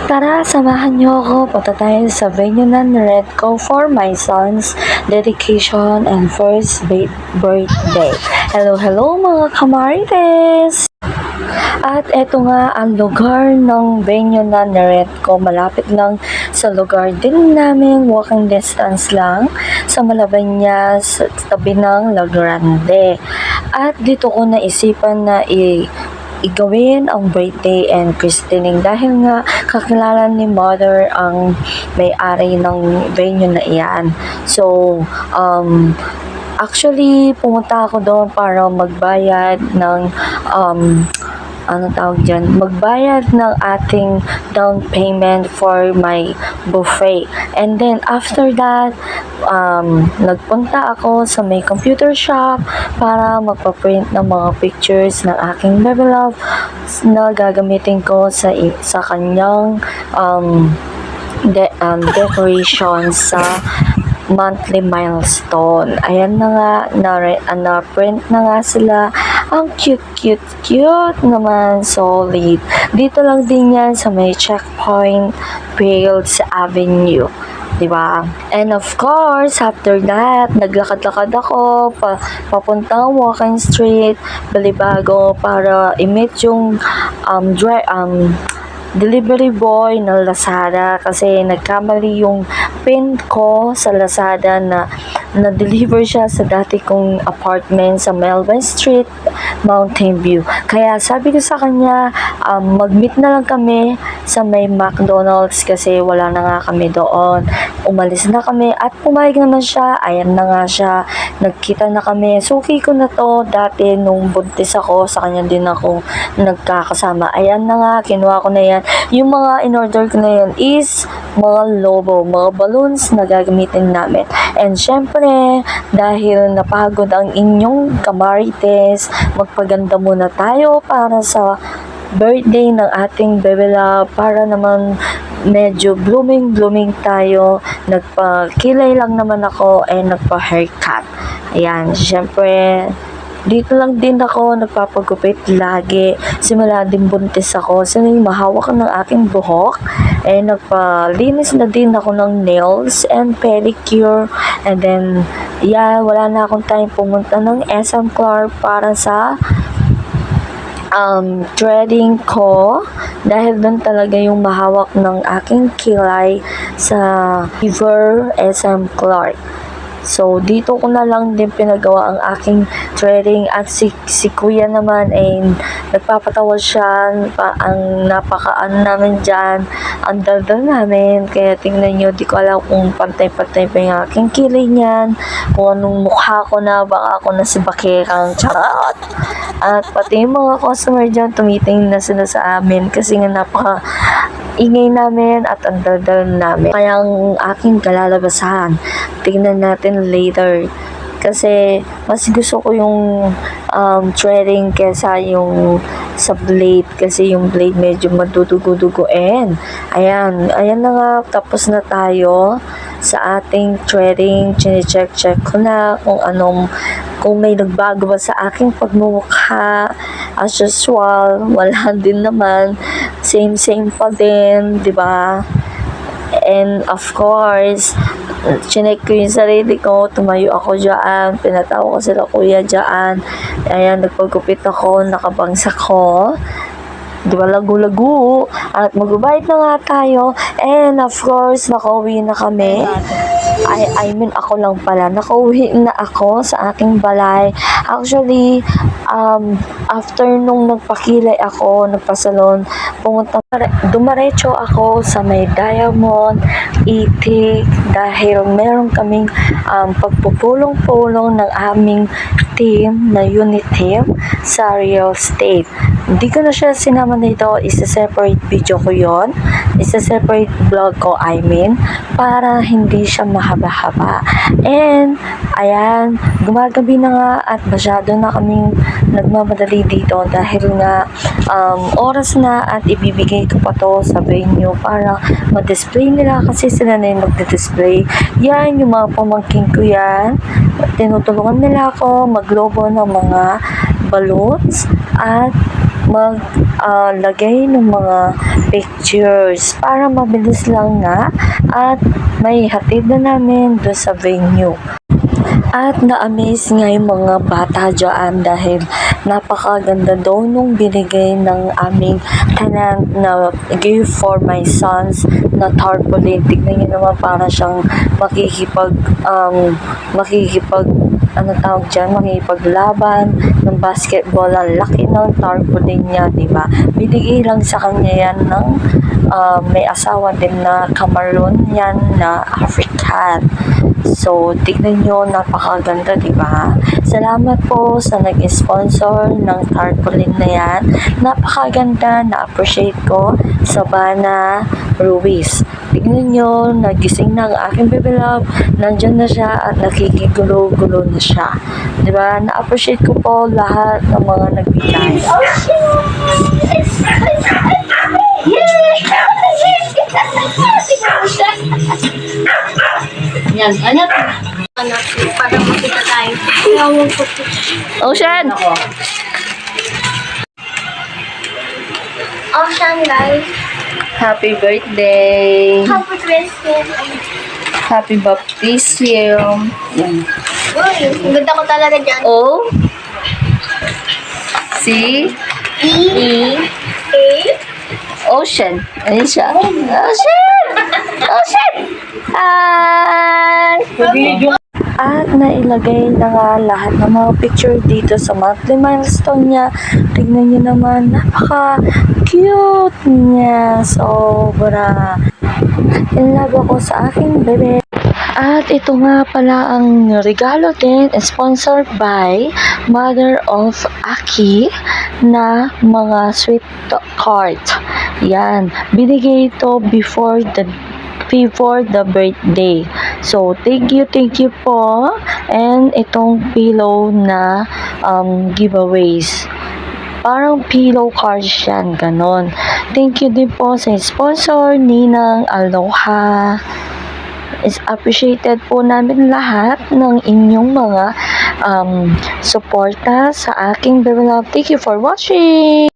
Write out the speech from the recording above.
Tara, samahan niyo ako. Punta tayo sa venue ng Redco for my son's dedication and first birthday. Hello, hello mga kamarites! At eto nga ang lugar ng venue na Redco. Malapit lang sa lugar din namin, walking distance lang sa Malabañas, sa tabi ng La Grande. At dito ko naisipan na igawin ang birthday and christening dahil nga kakilala ni mother ang may-ari ng venue na iyan. So, actually, pumunta ako doon para magbayad ng magbayad ng ating down payment for my buffet. And then, after that, nagpunta ako sa may computer shop para magpa-print ng mga pictures ng aking baby love na gagamitin ko sa kanyang decoration sa monthly milestone. Ayan na nga, na-print na nga sila. Ang cute naman, solid. Dito lang din yan sa may Checkpoint Fields Avenue. Diba? And of course, after that, naglakad-lakad ako papuntang Walking Street, Balibago para i-meet yung delivery boy ng Lazada kasi nagkamali yung pin ko sa Lazada na na-deliver siya sa dati kong apartment sa Melbourne Street, Mountain View. Kaya sabi ko sa kanya, mag-meet na lang kami sa may McDonald's kasi wala na nga kami doon. Umalis na kami at pumayag naman siya. Ayan na nga siya. Nagkita na kami. Suki ko na to dati nung buntis ako. Sa kanya din ako nagkakasama. Ayan na nga. Kinuha ko na yan. Yung mga in-order ko na yan is mga lobo, mga balloons na gagamitin namin. And syempre, dahil napagod ang inyong kamarites, magpaganda muna tayo para sa birthday ng ating baby love para naman medyo blooming tayo. Nagpa-kilay lang naman ako and nagpa-haircut. Ayan, syempre dito lang din ako nagpapagupit lagi. Simula din buntis ako. Sining mahawak ng aking buhok. Eh, nagpalinis na din ako ng nails and pedicure. And then, wala na akong time pumunta ng SM Clark para sa threading ko dahil doon talaga yung mahawak ng aking kilay sa River SM Clark. So, dito ko na lang din pinagawa ang aking threading at si kuya naman ay nagpapatawa siya ang napakaan namin dyan. Ang daldal namin. Kaya tingnan nyo, di ko alam kung pantay-pantay pa yung aking kilay niyan. Kung anong mukha ko na, baka ako na si Bakirang. Charot! At pati yung mga customer dyan, tumitingin na sila sa amin kasi nga ingay namin at ang daldal namin. Kaya ang aking kalalabasan, tingnan natin later. Kasi mas gusto ko yung threading kesa yung sa blade kasi yung blade medyo madudugo-duguin. Ayan na nga, tapos na tayo sa ating threading. Chine-check ko na kung may nagbago ba sa aking pagmumukha. As usual, wala din naman. Same pa din, di ba? And of course, chinek ko yung sarili ko, tumayo ako dyan, pinatawa ko sila kuya dyan. Ayan, nagpagupit ako, nakabangsa ko. Di ba, lagu-lagu. At magbabayad na nga tayo. And of course, nakauwi na kami. I mean, ako lang pala. Nakauwi na ako sa aking balay. Actually, after nung nagpakilay ako, nagpasalon, dumaretso ako sa may Diamond Itik dahil meron kaming pagpupulong-pulong ng aming team na unit team sa real estate. Hindi ko na siya sinama dito, isa-separate video ko yon, isa-separate vlog ko, para hindi siya mahaba-haba. And, ayan, gumagabi na nga at masyado na kaming nagmamadali dito dahil nga oras na at ibibigay ko pa to sa venue para ma-display nila kasi sila na yung magdi-display. Yan, yung mga pamangking ko yan. Tinutulungan nila ako maglobo ng mga balloons at lagay ng mga pictures para mabilis lang nga at may hatid na namin doon sa venue. At na-amaze nga yung mga bata dyan dahil napakaganda daw nung binigay ng aming tenant na gift for my sons na tarpaulin. Tignan nyo naman para siyang makikipaglaban ng basketball. Ang laki ng tarpaulin niya, diba? Binigay lang sa kanya yan ng may asawa din na Cameroon yan na African. So, tignan nyo, napakaganda, diba? Salamat po sa nag-sponsor ng tarpaulin na yan. Napakaganda, na-appreciate ko. Sabana Ruiz. Tignan nyo, nagising na ang aking baby love. Nandyan na siya at nakikigulo-gulo na siya. Diba? Na-appreciate ko po lahat ng mga nagbigay. Yan, anak. Anak, para makita tayo. Ocean! Ocean, guys. Happy birthday! Happy Christmas. Happy baptism! Uy, ang ganda ko talaga dyan. O C E. Ocean. Ano siya? Ocean! Ocean! Hi! At nailagay na nga lahat ng mga picture dito sa monthly milestone niya. Tignan niyo naman, napaka-cute niya. Sobra. In love ako sa aking bebe. At ito nga pala ang regalo din, sponsored by Mother of Aki na mga sweet card. Yan, binigay ito before the birthday. So, thank you po. And itong pillow na giveaways. Parang pillow cards yan, ganon. Thank you din po sa sponsor, Ninang Aloha. Is appreciated po namin lahat ng inyong mga suporta sa aking baby love. Thank you for watching!